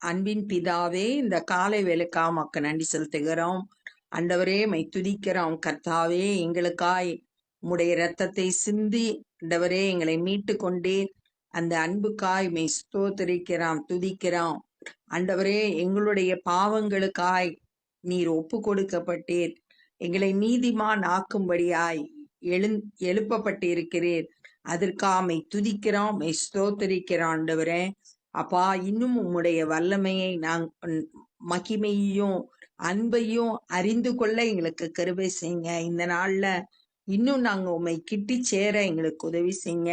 அன்பின் பிதாவே, இந்த காலை வேலைக்காக உமக்கு நன்றி செலுத்துகிறோம். ஆண்டவரே, மை துதிக்கிறோம். கர்த்தாவே, எங்களுக்காய் உம்முடைய இரத்தத்தை சிந்தி ஆண்டவரே எங்களை மீட்டு கொண்டீர். அந்த அன்புக்காய் மை ஸ்தோத்திரிக்கிறோம், துதிக்கிறோம். ஆண்டவரே, எங்களுடைய பாவங்களுக்காய் நீர் ஒப்பு கொடுக்கப்பட்டீர். எங்களை நீதிமான் ஆக்கும்படியாய் எழுப்பப்பட்டிருக்கிறீர். அதற்காக மை துதிக்கிறோம், மை ஸ்தோத்திரிக்கிறோம். ஆண்டவரே அப்பா, இன்னும் உம்முடைய வல்லமையை மகிமையையும் அன்பையும் அறிந்து கொள்ள எங்களுக்கு கிருபை செய்யுங்க. இந்த நாள்ல இன்னும் நாங்க உம்மை கிட்டி சேர எங்களுக்கு உதவி செய்யுங்க.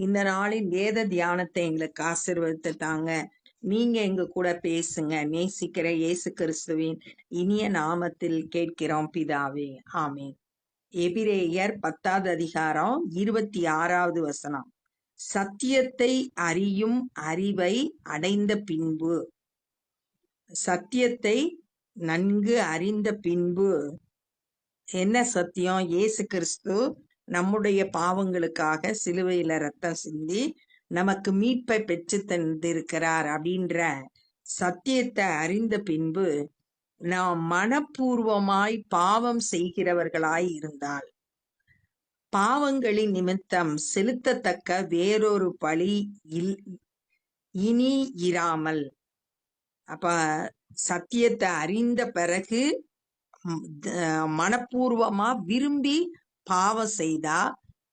இந்த நாளின் வேத தியானத்தை எங்களுக்கு ஆசீர்வதித்து தாங்க. நீங்க எங்க கூட பேசுங்க. நேசிக்கிற இயேசு கிறிஸ்துவின் இனிய நாமத்தில் கேட்கிறோம் பிதாவே, ஆமென். எபிரேயர் 10வது அதிகாரம் 26வது வசனம். சத்தியத்தை அறியும் அறிவை அடைந்த பின்பு, சத்தியத்தை நன்கு அறிந்த பின்பு, என்ன சத்தியம்? இயேசு கிறிஸ்து நம்முடைய பாவங்களுக்காக சிலுவையில ரத்தம் சிந்தி நமக்கு மீட்பை பெற்று தந்திருக்கிறார் அப்படின்ற சத்தியத்தை அறிந்த பின்பு, நாம் மனப்பூர்வமாய் பாவம் செய்கிறவர்களாய் இருந்தால், பாவங்களின் நிமித்தம் செலுத்தத்தக்க வேறொரு பலி இனி இராமல். அப்ப சத்தியத்தை அறிந்த பிறகு மனப்பூர்வமா விரும்பி பாவம் செய்தா,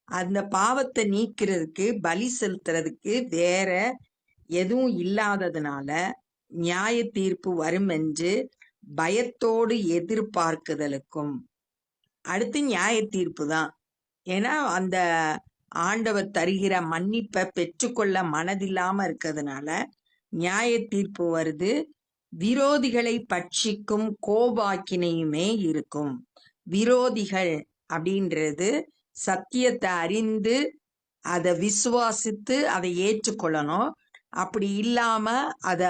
அந்த பாவத்தை நீக்கிறதுக்கு பலி செலுத்துறதுக்கு வேற எதுவும் இல்லாததுனால நியாய தீர்ப்பு வரும் என்று பயத்தோடு எதிர்பார்க்குதலுக்கும். அடுத்து நியாய தீர்ப்பு தான். ஏன்னா அந்த ஆண்டவர் தருகிற மன்னிப்பை பெற்றுக்கொள்ள மனதில்லாம இருக்கிறதுனால நியாய தீர்ப்பு வருது. விரோதிகளை பட்சிக்கும் கோபாக்கினையுமே இருக்கும். விரோதிகள் அப்படின்றது சத்தியத்தை அறிந்து அதை விசுவாசித்து அதை ஏற்றுக்கொள்ளணும். அப்படி இல்லாம அதை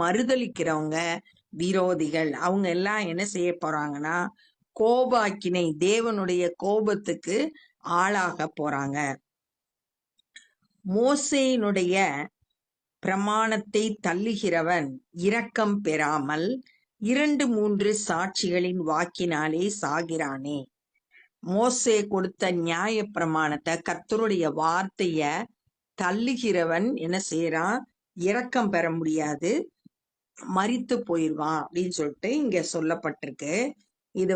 மறுதலிக்கிறவங்க விரோதிகள். அவங்க எல்லாம் என்ன செய்ய போறாங்கன்னா, கோபாக்கினை, தேவனுடைய கோபத்துக்கு ஆளாக போறாங்க. மோசேயினுடைய பிரமாணத்தை தள்ளுகிறவன் இரக்கம் பெறாமல் 2-3 சாட்சிகளின் வாக்கினாலே சாகிறானே. மோசே கொடுத்த நியாய பிரமாணத்தை, கர்த்தருடைய வார்த்தைய தள்ளுகிறவன் என்ன செய்யறான்? இரக்கம் பெற முடியாது, மரித்து போயிடுவான் அப்படின்னு சொல்லிட்டு இங்க சொல்லப்பட்டிருக்கு. இது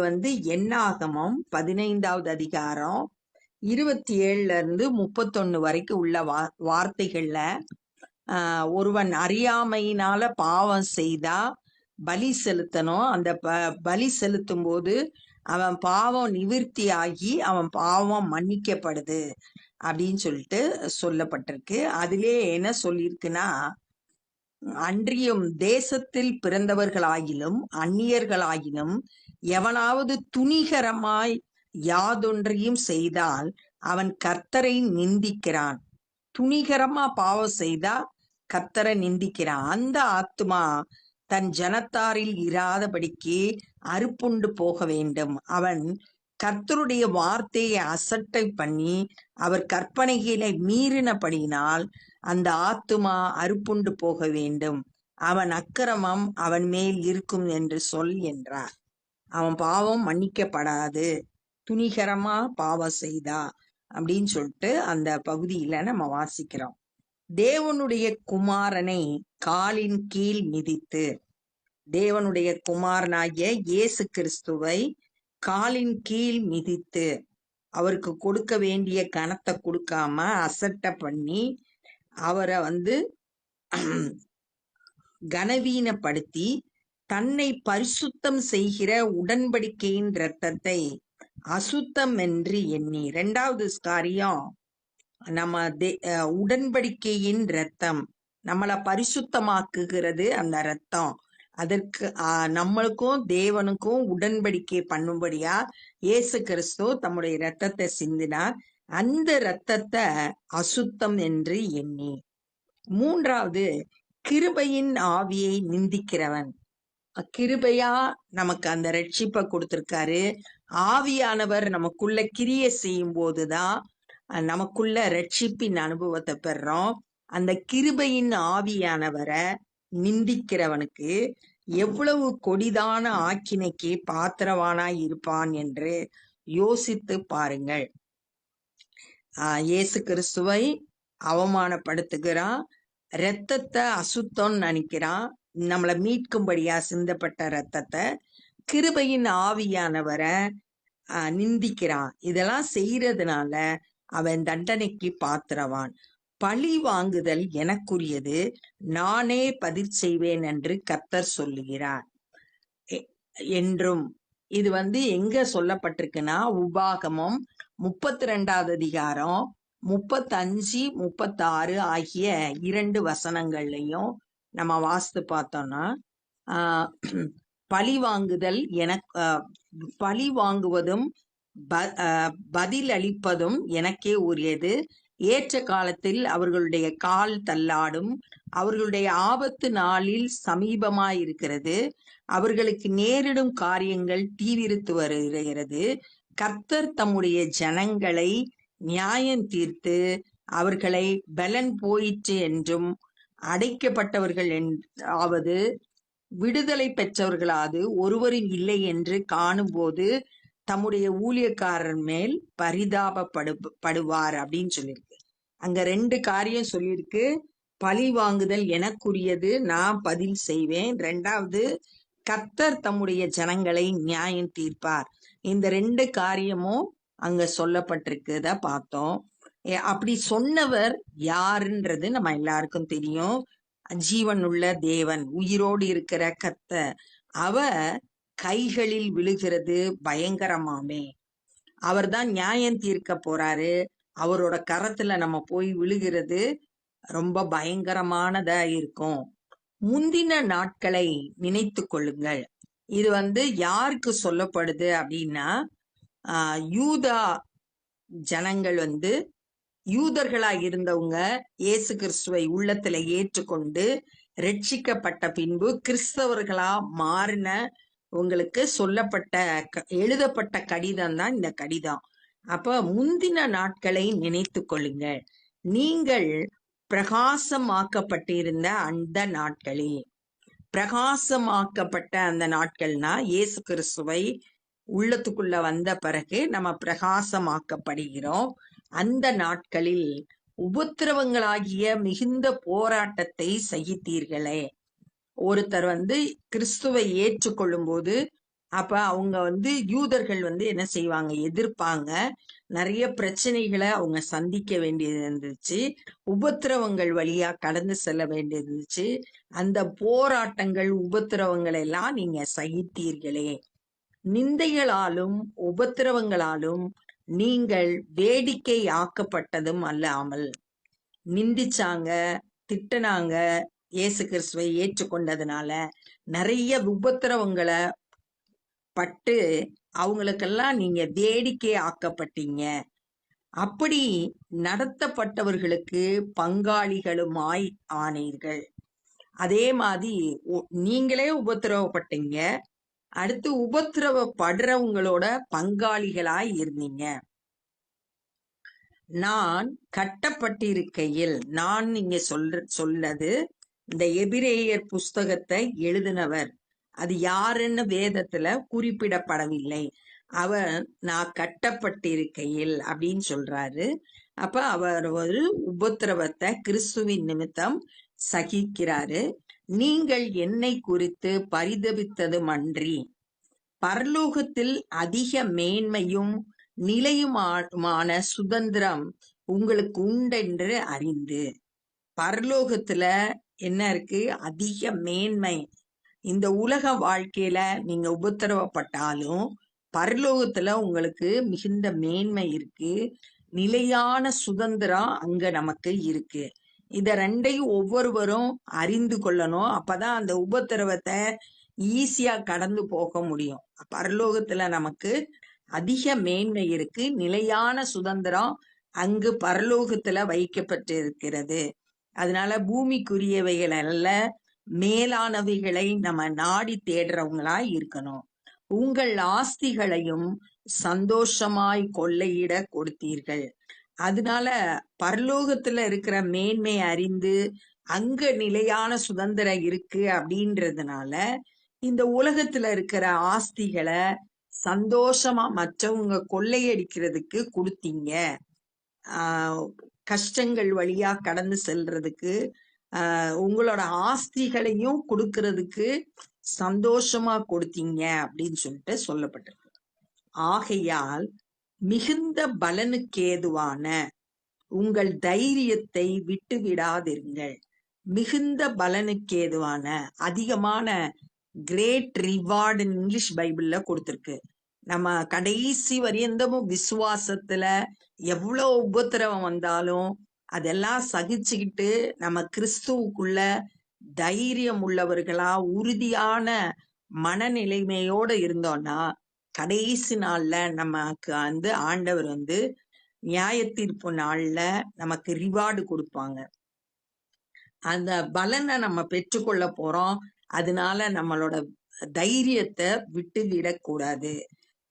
என்னாகமம் 15வது அதிகாரம் 27-31 வரைக்கும் உள்ள வார்த்தைகள்ல, ஒருவன் அறியாமையினால பாவம் செய்தா பலி செலுத்தணும். அந்த பலி செலுத்தும் போது அவன் பாவம் நிவிர்த்தி ஆகி அவன் பாவம் மன்னிக்கப்படுது அப்படின்னு சொல்லிட்டு சொல்லப்பட்டிருக்கு. அதிலே என்ன சொல்லியிருக்குன்னா, அன்றியும் தேசத்தில் பிறந்தவர்களாகிலும் அந்நியர்களாகிலும் எவனாவது துணிகரமாய் யாதொன்றையும் செய்தால் அவன் கர்த்தரை நிந்திக்கிறான். துணிகரமா பாவம் செய்தா கர்த்தரை நிந்திக்கிறான். அந்த ஆத்துமா தன் ஜனத்தாரில் இராதபடிக்கு அறுப்புண்டு போக வேண்டும். அவன் கர்த்தருடைய வார்த்தையை அசட்டை பண்ணி அவர் கற்பனைகளை மீறினபடியினால் அந்த ஆத்துமா அறுப்புண்டு போக வேண்டும். அவன் அக்கிரமம் அவன் மேல் இருக்கும் என்று சொல் என்றார். அவன் பாவம் மன்னிக்கப்படாது, துணிகரமா பாவம் செய்தா அப்படின்னு சொல்லிட்டு அந்த பகுதியில நம்ம வாசிக்கிறோம். தேவனுடைய குமாரனை காலின் கீழ் மிதித்து, தேவனுடைய குமாரனாகிய இயேசு கிறிஸ்துவை காலின் கீழ் மிதித்து, அவருக்கு கொடுக்க வேண்டிய கனத்தை கொடுக்காம அசட்டை பண்ணி அவரை கனவீனப்படுத்தி தன்னை பரிசுத்தம் செய்கிற உடன்படிக்கையின் இரத்தத்தை அசுத்தம் என்று எண்ணி. 2வது காரியம், நம்ம உடன்படிக்கையின் இரத்தம் நம்மளை பரிசுத்தமாக்குகிறது. அந்த இரத்தம் அதற்கு நம்மளுக்கும் தேவனுக்கும் உடன்படிக்கை பண்ணும்படியா இயேசு கிறிஸ்து தம்முடைய இரத்தத்தை சிந்தினார். அந்த இரத்தத்தை அசுத்தம் என்று எண்ணி. 3வது, கிருபையின் ஆவியை நிந்திக்கிறவன். கிருபையா நமக்கு அந்த ரட்சிப்பை கொடுத்திருக்காரு. ஆவியானவர் நமக்குள்ள கிரியை செய்யும் போதுதான் நமக்குள்ள ரட்சிப்பின் அனுபவத்தை பெறோம். அந்த கிருபையின் ஆவியானவரை நிந்திக்கிறவனுக்கு எவ்வளவு கொடிதான ஆக்கினைக்கு பாத்திரவானாய் இருப்பான் என்று யோசித்து பாருங்கள். இயேசு கிறிஸ்துவை அவமானப்படுத்துகிறான், இரத்தத்தை அசுத்தம்னு நினைக்கிறான். நம்மளை மீட்கும்படியா சிந்தப்பட்ட இரத்தத்தை, கிருபையின் ஆவியானவரை நிந்திக்கிறான். இதெல்லாம் செய்யறதுனால அவன் தண்டனைக்கு பாத்திரவான். பழி வாங்குதல் எனக்குரியது, நானே பதில் செய்வேன் என்று கர்த்தர் சொல்லுகிறார் என்றும். இது எங்க சொல்லப்பட்டிருக்குன்னா, உபாகமம் 32வது அதிகாரம் 35, 36 ஆகிய 2 வசனங்கள்லையும் நம்ம வாசித்து பார்த்தோம்னா, பழி வாங்குதல் பழி வாங்குவதும் பதில் அளிப்பதும் எனக்கே உரியது. ஏற்ற காலத்தில் அவர்களுடைய கால் தள்ளாடும், அவர்களுடைய ஆபத்து நாளில் சமீபமாயிருக்கிறது, அவர்களுக்கு நேரிடும் காரியங்கள் தீவிரித்து வருகிறது. கர்த்தர் தம்முடைய ஜனங்களை நியாயம் தீர்த்து அவர்களை பலன் போயிற்று என்றும், அடைக்கப்பட்டவர்கள் ஆவது விடுதலை பெற்றவர்களாவது ஒருவரும் இல்லை என்று காணும்போது தம்முடைய ஊழியக்காரர் மேல் பரிதாபப்படுவார் அப்படின்னு சொல்லியிருக்கு. அங்க 2 காரியம் சொல்லியிருக்கு. பழி வாங்குதல் எனக்குரியது, நான் பதில் செய்வேன். 2வது, கர்த்தர் தம்முடைய ஜனங்களை நியாயம் தீர்ப்பார். இந்த 2 காரியமும் அங்க சொல்லப்பட்டிருக்குத பார்த்தோம். அப்படி சொன்னவர் யாருன்றது நம்ம எல்லாருக்கும் தெரியும். ஜீவன் உள்ள தேவன், உயிரோடு இருக்கிற கர்த்தர். அவர் கைகளில் விழுகிறது பயங்கரமாமே. அவர் தான் நியாயம் தீர்க்க போறாரு. அவரோட கரத்துல நம்ம போய் விழுகிறது ரொம்ப பயங்கரமானதா இருக்கும். முந்தின நாட்களை நினைத்து கொள்ளுங்கள். இது யாருக்கு சொல்லப்படுது அப்படின்னா, யூதா ஜனங்கள் யூதர்களா இருந்தவங்க இயேசு கிறிஸ்துவை உள்ளத்துல ஏற்றுக்கொண்டு ரட்சிக்கப்பட்ட பின்பு கிறிஸ்தவர்களா மாறின உங்களுக்கு சொல்லப்பட்ட எழுதப்பட்ட கடிதம் தான் இந்த கடிதம். அப்ப முந்தின நாட்களை நினைத்து கொள்ளுங்கள். நீங்கள் பிரகாசமாக்கப்பட்டிருந்த அந்த நாட்களில், பிரகாசமாக்கப்பட்ட அந்த நாட்கள்னா இயேசு கிறிஸ்துவை உள்ளத்துக்குள்ள வந்த பிறகு நம்ம பிரகாசமாக்கப்படுகிறோம். அந்த நாட்களில் உபத்திரவங்களாகிய மிகுந்த போராட்டத்தை சகித்தீர்களே. ஒருத்தர் கிறிஸ்துவை ஏற்றுக்கொள்ளும் போது அப்ப அவங்க யூதர்கள் என்ன செய்வாங்க, எதிர்ப்பாங்க. நிறைய பிரச்சனைகளை அவங்க சந்திக்க வேண்டியது இருந்துச்சு. உபத்திரவங்கள் வழியா கடந்து செல்ல வேண்டியது இருந்துச்சு. அந்த போராட்டங்கள் உபத்திரவங்கள் எல்லாம் நீங்க சகித்தீர்களே. நிந்தைகளாலும் உபத்திரவங்களாலும் நீங்கள் வேடிக்கை ஆக்கப்பட்டதும் அல்லாமல், நிந்திச்சாங்க, திட்டினாங்க, இயேசு கிறிஸ்துவை ஏற்றுக்கொண்டதுனால நிறைய உபத்திரவங்களை பட்டு அவங்களுக்கெல்லாம் நீங்க வேடிக்கை ஆக்கப்பட்டீங்க. அப்படி நடத்தப்பட்டவர்களுக்கு பங்காளிகளுமாய் ஆனீர்கள். அதே மாதிரி நீங்களே உபத்திரவப்பட்டீங்க, அடுத்து உபத்திரவப்படுறவங்களோட பங்காளிகளாய் இருந்தீங்க. நான் கட்டப்பட்டிருக்கையில், நான் நீங்க சொல்லது இந்த எபிரேயர் புஸ்தகத்தை எழுதினவர், அது யாருன்னு வேதத்துல குறிப்பிடப்படவில்லை. அவர் நான் கட்டப்பட்டிருக்கையில் அப்படின்னு சொல்றாரு. அப்ப அவர் ஒரு உபத்திரவத்தை கிறிஸ்துவின் நிமித்தம் சகிக்கிறாரு. நீங்கள் என்னை குறித்து பரிதபித்ததும் அன்றி பரலோகத்தில் அதிக மேன்மையும் நிலையுமான சுதந்திரம் உங்களுக்கு உண்டென்று அறிந்து. பரலோகத்துல என்ன இருக்கு? அதிக மேன்மை. இந்த உலக வாழ்க்கையில நீங்க உபத்திரவப்பட்டாலும் பரலோகத்துல உங்களுக்கு மிகுந்த மேன்மை இருக்கு, நிலையான சுதந்திரம் அங்க நமக்கு இருக்கு. இத 2ஐயும் ஒவ்வொருவரும் அறிந்து கொள்ளணும். அப்பதான் அந்த உபத்திரவத்தை ஈஸியா கடந்து போக முடியும். பரலோகத்துல நமக்கு அதிக மேன்மை இருக்கு, நிலையான சுதந்திரம் அங்கு பரலோகத்துல வைக்கப்பட்டிருக்கிறது. அதனால பூமிக்குரியவைகள் அல்ல, மேலானவைகளை நம்ம நாடி தேடுறவங்களா இருக்கணும். உங்கள் ஆஸ்திகளையும் சந்தோஷமாய் கொள்ளையிட கொடுத்தீர்கள். அதனால பரலோகத்துல இருக்கிற மேன்மை அறிந்து அங்க நிலையான சுதந்திரம் இருக்கு அப்படின்றதுனால இந்த உலகத்துல இருக்கிற ஆஸ்திகளை சந்தோஷமா மற்றவங்க கொள்ளையடிக்கிறதுக்கு கொடுத்தீங்க. கஷ்டங்கள் வழியா கடந்து செல்றதுக்கு உங்களோட ஆஸ்திகளையும் கொடுக்கறதுக்கு சந்தோஷமா கொடுத்தீங்க அப்படின்னு சொல்லிட்டு சொல்லப்பட்டிருக்கு. ஆகையால் மிகுந்த பலனுக்கேதுவான உங்கள் தைரியத்தை விட்டு விடாதிருங்கள். மிகுந்த பலனுக்கேதுவான, அதிகமான, கிரேட் ரிவார்டு இங்கிலீஷ் பைபிள்ல கொடுத்திருக்கு. நம்ம கடைசி வரையந்தமும் விசுவாசத்துல எவ்வளவு உபத்திரவம் வந்தாலும் அதெல்லாம் சகிச்சுக்கிட்டு நம்ம கிறிஸ்துவுக்குள்ள தைரியம் உள்ளவர்களா உறுதியான மனநிலைமையோட இருந்தோம்னா கடைசி நாள்ல நமக்கு ஆண்டவர் நியாய தீர்ப்பு நாள்ல நமக்கு ரிவார்டு கொடுப்பாங்க. அந்த பலனை நம்ம பெற்றுக்கொள்ள போறோம். அதனால நம்மளோட தைரியத்தை விட்டு விடக்கூடாது.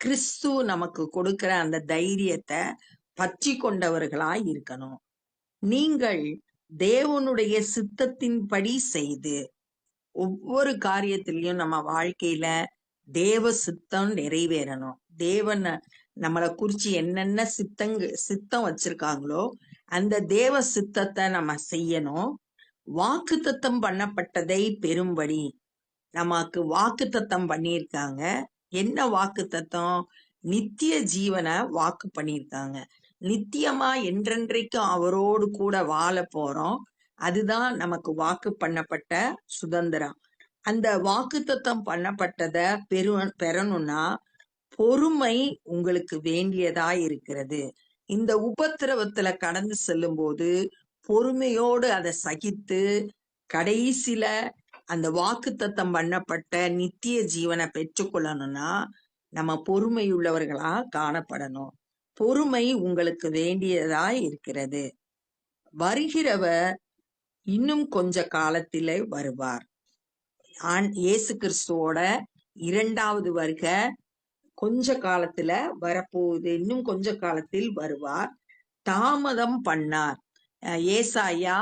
கிறிஸ்து நமக்கு கொடுக்கிற அந்த தைரியத்தை பற்றி கொண்டவர்களா இருக்கணும். நீங்கள் தேவனுடைய சித்தத்தின்படி செய்து, ஒவ்வொரு காரியத்திலையும் நம்ம வாழ்க்கையில தேவ சித்தம் நிறைவேறணும். தேவன் நம்மளை குறிச்சு என்னென்ன சித்தம் வச்சிருக்காங்களோ அந்த தேவ சித்தத்தை நம்ம செய்யணும். வாக்குத்தத்தம் பண்ணப்பட்டதை பெறும்படி நமக்கு வாக்குத்தத்தம் பண்ணியிருக்காங்க. என்ன வாக்குத்தத்தம்? நித்திய ஜீவனை வாக்கு பண்ணியிருக்காங்க. நித்தியமா என்றென்றைக்கும் அவரோடு கூட வாழ போறோம். அதுதான் நமக்கு வாக்கு பண்ணப்பட்ட சுதந்திரம். அந்த வாக்குத்தத்தம் பண்ணப்பட்டத பெறணும்னா பொறுமை உங்களுக்கு வேண்டியதா இருக்கிறது. இந்த உபத்திரவத்துல கடந்து செல்லும் போது பொறுமையோடு அதை சகித்து கடைசியில அந்த வாக்குத்தத்தம் பண்ணப்பட்ட நித்திய ஜீவனை பெற்றுக்கொள்ளணும்னா நம்ம பொறுமை உள்ளவர்களா காணப்படணும். பொறுமை உங்களுக்கு வேண்டியதா இருக்கிறது. வருகிறவர் இன்னும் கொஞ்ச காலத்திலே வருவார். இயேசு கிறிஸ்துவோட இரண்டாவது வருகை கொஞ்ச காலத்துல வரப்போகுது. இன்னும் கொஞ்ச காலத்தில் வருவார். தாமதம் பண்ணார். ஏசாயா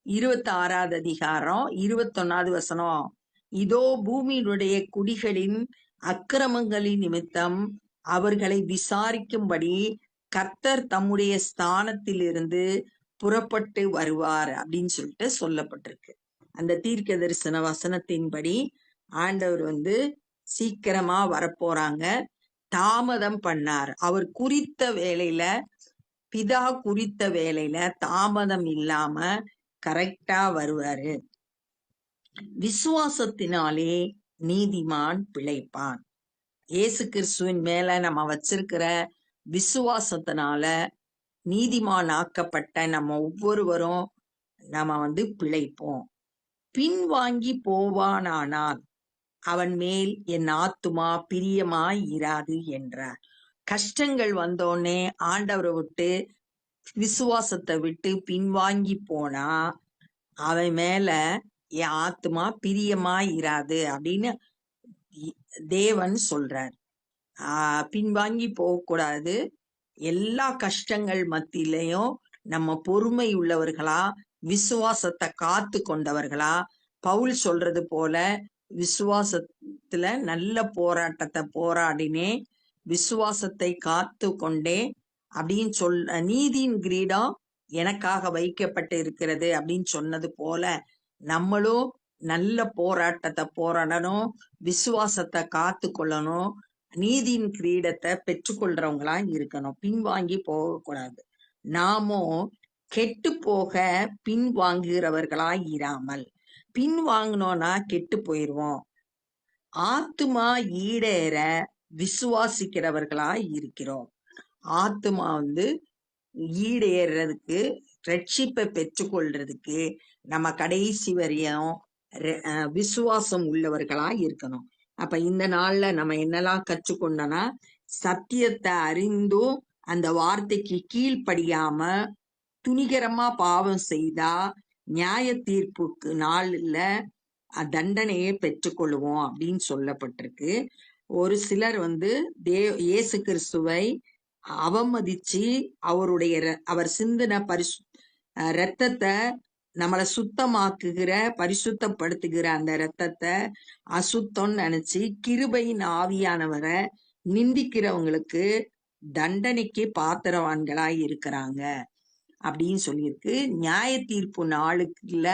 26 அதிகாரம் 21 வசனம். இதோ பூமியினுடைய குடிகளின் அக்கிரமங்களின் நிமித்தம் அவர்களை விசாரிக்கும்படி கர்த்தர் தம்முடைய ஸ்தானத்திலிருந்து புறப்பட்டு வருவார் அப்படின்னு சொல்லிட்டு சொல்லப்பட்டிருக்கு. அந்த தீர்க்க தரிசன வசனத்தின்படி ஆண்டவர் சீக்கிரமா வரப்போறாங்க. தாமதம் பண்ணார். அவர் குறித்த வேலையில, பிதா குறித்த வேலையில தாமதம் இல்லாம கரெக்டா வருவாரு. விசுவாசத்தினாலே நீதிமான் பிழைப்பான். இயேசு கிறிஸ்துவின் மேல நம்ம வச்சிருக்கிற விசுவாசத்தினால நீதிமான் ஆக்கப்பட்ட நம்ம ஒவ்வொருவரும் நம்ம பிழைப்போம். பின்வாங்கி போவானானால் அவன் மேல் என் ஆத்துமா பிரியமாய் இராது என்றார். கஷ்டங்கள் வந்தோடனே ஆண்டவரை விட்டு விசுவாசத்தை விட்டு பின்வாங்கி போனா அவன் மேல என் ஆத்துமா பிரியமாய் இராது அப்படின்னு தேவன் சொல்றார். பின்வாங்கி போகக்கூடாது. எல்லா கஷ்டங்கள் மத்தியிலையும் நம்ம பொறுமை உள்ளவர்களா, விசுவாசத்தை காத்து கொண்டவர்களா, பவுல் சொல்றது போல விசுவாசத்துல நல்ல போராட்டத்தை போராடினே, விசுவாசத்தை காத்து கொண்டே அப்படின்னு நீதியின் கிரீடம் எனக்காக வைக்கப்பட்டு இருக்கிறது அப்படின்னு சொன்னது போல நம்மளும் நல்ல போராட்டத்தை போராடணும், விசுவாசத்தை காத்து கொள்ளணும், நீதியின் கிரீடத்தை பெற்றுக்கொள்றவங்களா இருக்கணும். பின்வாங்கி போகக்கூடாது. நாமும் கெட்டு போக பின்வாங்குகிறவர்களா இராமல், பின்வாங்கினோம்னா கெட்டு போயிடுவோம். ஆத்துமா ஈடேற விசுவாசிக்கிறவர்களா இருக்கிறோம். ஆத்துமா ஈடேறதுக்கு, ரட்சிப்பை பெற்றுக்கொள்றதுக்கு நம்ம கடைசி வரையும் விசுவாசம் உள்ளவர்களா இருக்கணும். அப்ப இந்த நாள்ல நம்ம என்னெல்லாம் கற்றுக்கொண்டோம்னா, சத்தியத்தை அறிந்தும் அந்த வார்த்தைக்கு கீழ்ப்படியாம துணிகரமா பாவம் செய்தா நியாய தீர்ப்புக்கு நாள்ல தண்டனையை பெற்றுக்கொள்ளுவோம் அப்படின்னு சொல்லப்பட்டிருக்கு. ஒரு சிலர் இயேசு கிறிஸ்துவை அவமதிச்சு அவர் சிந்தின இரத்தத்தை நம்மளை சுத்தமாக்குகிற பரிசுத்தப்படுத்துகிற அந்த இரத்தத்தை அசுத்தம்னு நினைச்சு கிருபையின் ஆவியானவரை நிந்திக்கிறவங்களுக்கு தண்டனைக்கு பாத்திரவான்களாய் இருக்கிறாங்க அப்படின்னு சொல்லியிருக்கு. நியாய தீர்ப்பு நாளுக்குள்ள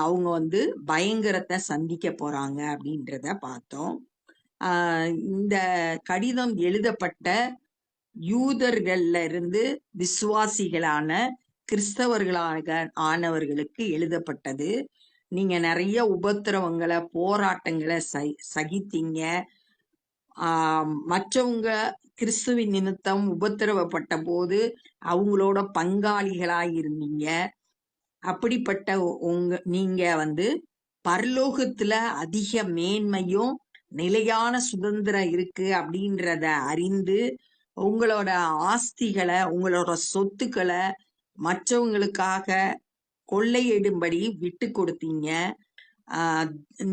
அவங்க பயங்கரத்தை சந்திக்க போறாங்க அப்படின்றத பார்த்தோம். இந்த கடிதம் எழுதப்பட்ட யூதர்கள்ல இருந்து விசுவாசிகளான கிறிஸ்தவர்களாக ஆனவர்களுக்கு எழுதப்பட்டது. நீங்க நிறைய உபத்திரவங்களை போராட்டங்களை சகித்தீங்க. மற்றவங்க கிறிஸ்துவின் நிமித்தம் உபத்திரவப்பட்ட போது அவங்களோட பங்காளிகளாய் இருந்தீங்க. அப்படிப்பட்ட நீங்க பரலோகத்துல அதிக மேன்மையும் நிலையான சுதந்திரம் இருக்கு அப்படின்றத அறிந்து உங்களோட ஆஸ்திகளை உங்களோட சொத்துக்களை மற்றவங்களுக்காக கொள்ளையிடும்படி விட்டு கொடுத்தீங்க.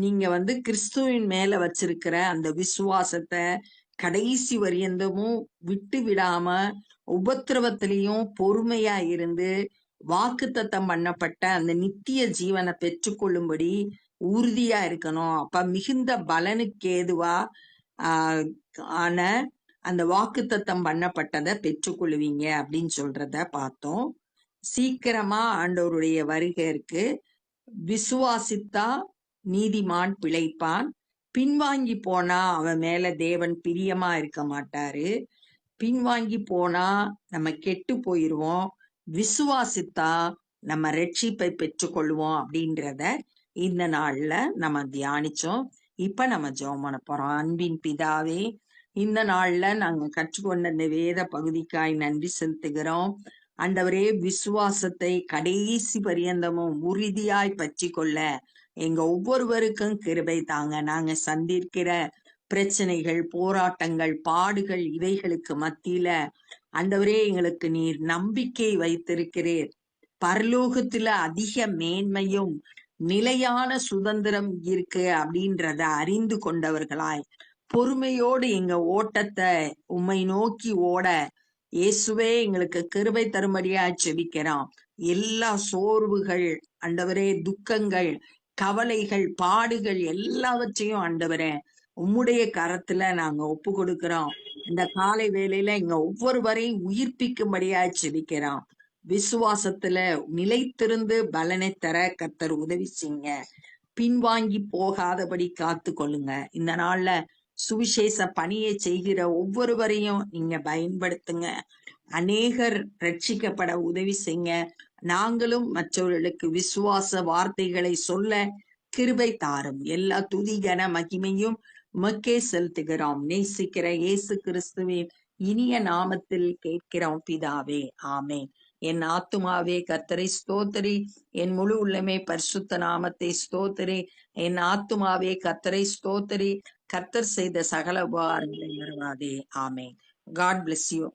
நீங்க கிறிஸ்துவின் மேல வச்சிருக்கிற அந்த விசுவாசத்தை கடைசி வரியந்தமும் விட்டு விடாம உபத்திரவத்திலையும் பொறுமையா இருந்து வாக்குத்தத்தம் பண்ணப்பட்ட அந்த நித்திய ஜீவனை பெற்றுக்கொள்ளும்படி உறுதியா இருக்கணும். அப்ப மிகுந்த பலனுக்கு ஏதுவா ஆன அந்த வாக்குத்தத்தம் பண்ணப்பட்டதை பெற்றுக்கொள்ளுவீங்க அப்படின்னு சொல்றத பார்த்தோம். சீக்கிரமா ஆண்டவருடைய வருகை இருக்கு. விசுவாசித்தா நீதிமான் பிழைப்பான். பின்வாங்கி போனா அவன் மேல தேவன் பிரியமா இருக்க மாட்டாரு. பின்வாங்கி போனா நம்ம கெட்டு போயிருவோம். விசுவாசித்தா நம்ம ரட்சிப்பை பெற்றுக்கொள்வோம் அப்படின்றத இந்த நாள்ல நம்ம தியானிச்சோம். இப்ப நம்ம ஜெபம் பண்ண போறோம். அன்பின் பிதாவே, இந்த நாள்ல நாங்க கற்றுக்கொண்ட இந்த வேத பகுதிக்காய் நன்றி செலுத்துகிறோம். ஆண்டவரே, விசுவாசத்தை கடைசி பரியந்தமும் உறுதியாய் பற்றி கொள்ள எங்க ஒவ்வொருவருக்கும் கிருபை தாங்க. நாங்க சந்திக்கிற பிரச்சனைகள், போராட்டங்கள், பாடுகள் இவைகளுக்கு மத்தியில ஆண்டவரே எங்களுக்கு நீர் நம்பிக்கை வைத்திருக்கிறீர். பரலோகத்துல அதிக மேன்மையும் நிலையான சுதந்திரம் இருக்கு அப்படின்றத அறிந்து கொண்டவர்களாய் பொறுமையோடு எங்க ஓட்டத்தை உம்மை நோக்கி ஓட இயேசுவே எங்களுக்கு கிருபை தரும்படியா செபிக்கிறோம். எல்லா சோர்வுகள் ஆண்டவரே, துக்கங்கள், கவலைகள், பாடுகள் எல்லாவற்றையும் ஆண்டவரே உம்முடைய கரத்துல நாங்க ஒப்பு கொடுக்கிறோம். இந்த காலை வேளையில எங்க ஒவ்வொருவரையும் உயிர்ப்பிக்கும்படியா செபிக்கிறோம். விசுவாசத்துல நிலைத்திருந்து பலனை தர கர்த்தர் உதவி செய்யுங்க. பின்வாங்கி போகாதபடி காத்து கொள்ளுங்க. இந்த நாள்ல சுவிசேஷ பணியை செய்கிற ஒவ்வொருவரையும் நீங்க பயன்படுத்துங்க. அநேகர் ரட்சிக்கப்பட உதவி செய்யுங்க. நாங்களும் மற்றவர்களுக்கு விசுவாச வார்த்தைகளை சொல்ல கிருபை தாரும். எல்லா துதி கன மகிமையும் உமக்கே செலுத்துகிறோம். நேசிக்கிற இயேசு கிறிஸ்துவின் இனிய நாமத்தில் கேட்கிறோம் பிதாவே, ஆமென். என் ஆத்துமாவே கர்த்தரை ஸ்தோத்திரி, என் முழு உள்ளமே பரிசுத்த நாமத்தை ஸ்தோத்திரி. என் ஆத்துமாவே கர்த்தரை ஸ்தோத்திரி, கர்த்தர் செய்த சகல உபகாரங்களை மறவாதே. ஆமென். God bless you.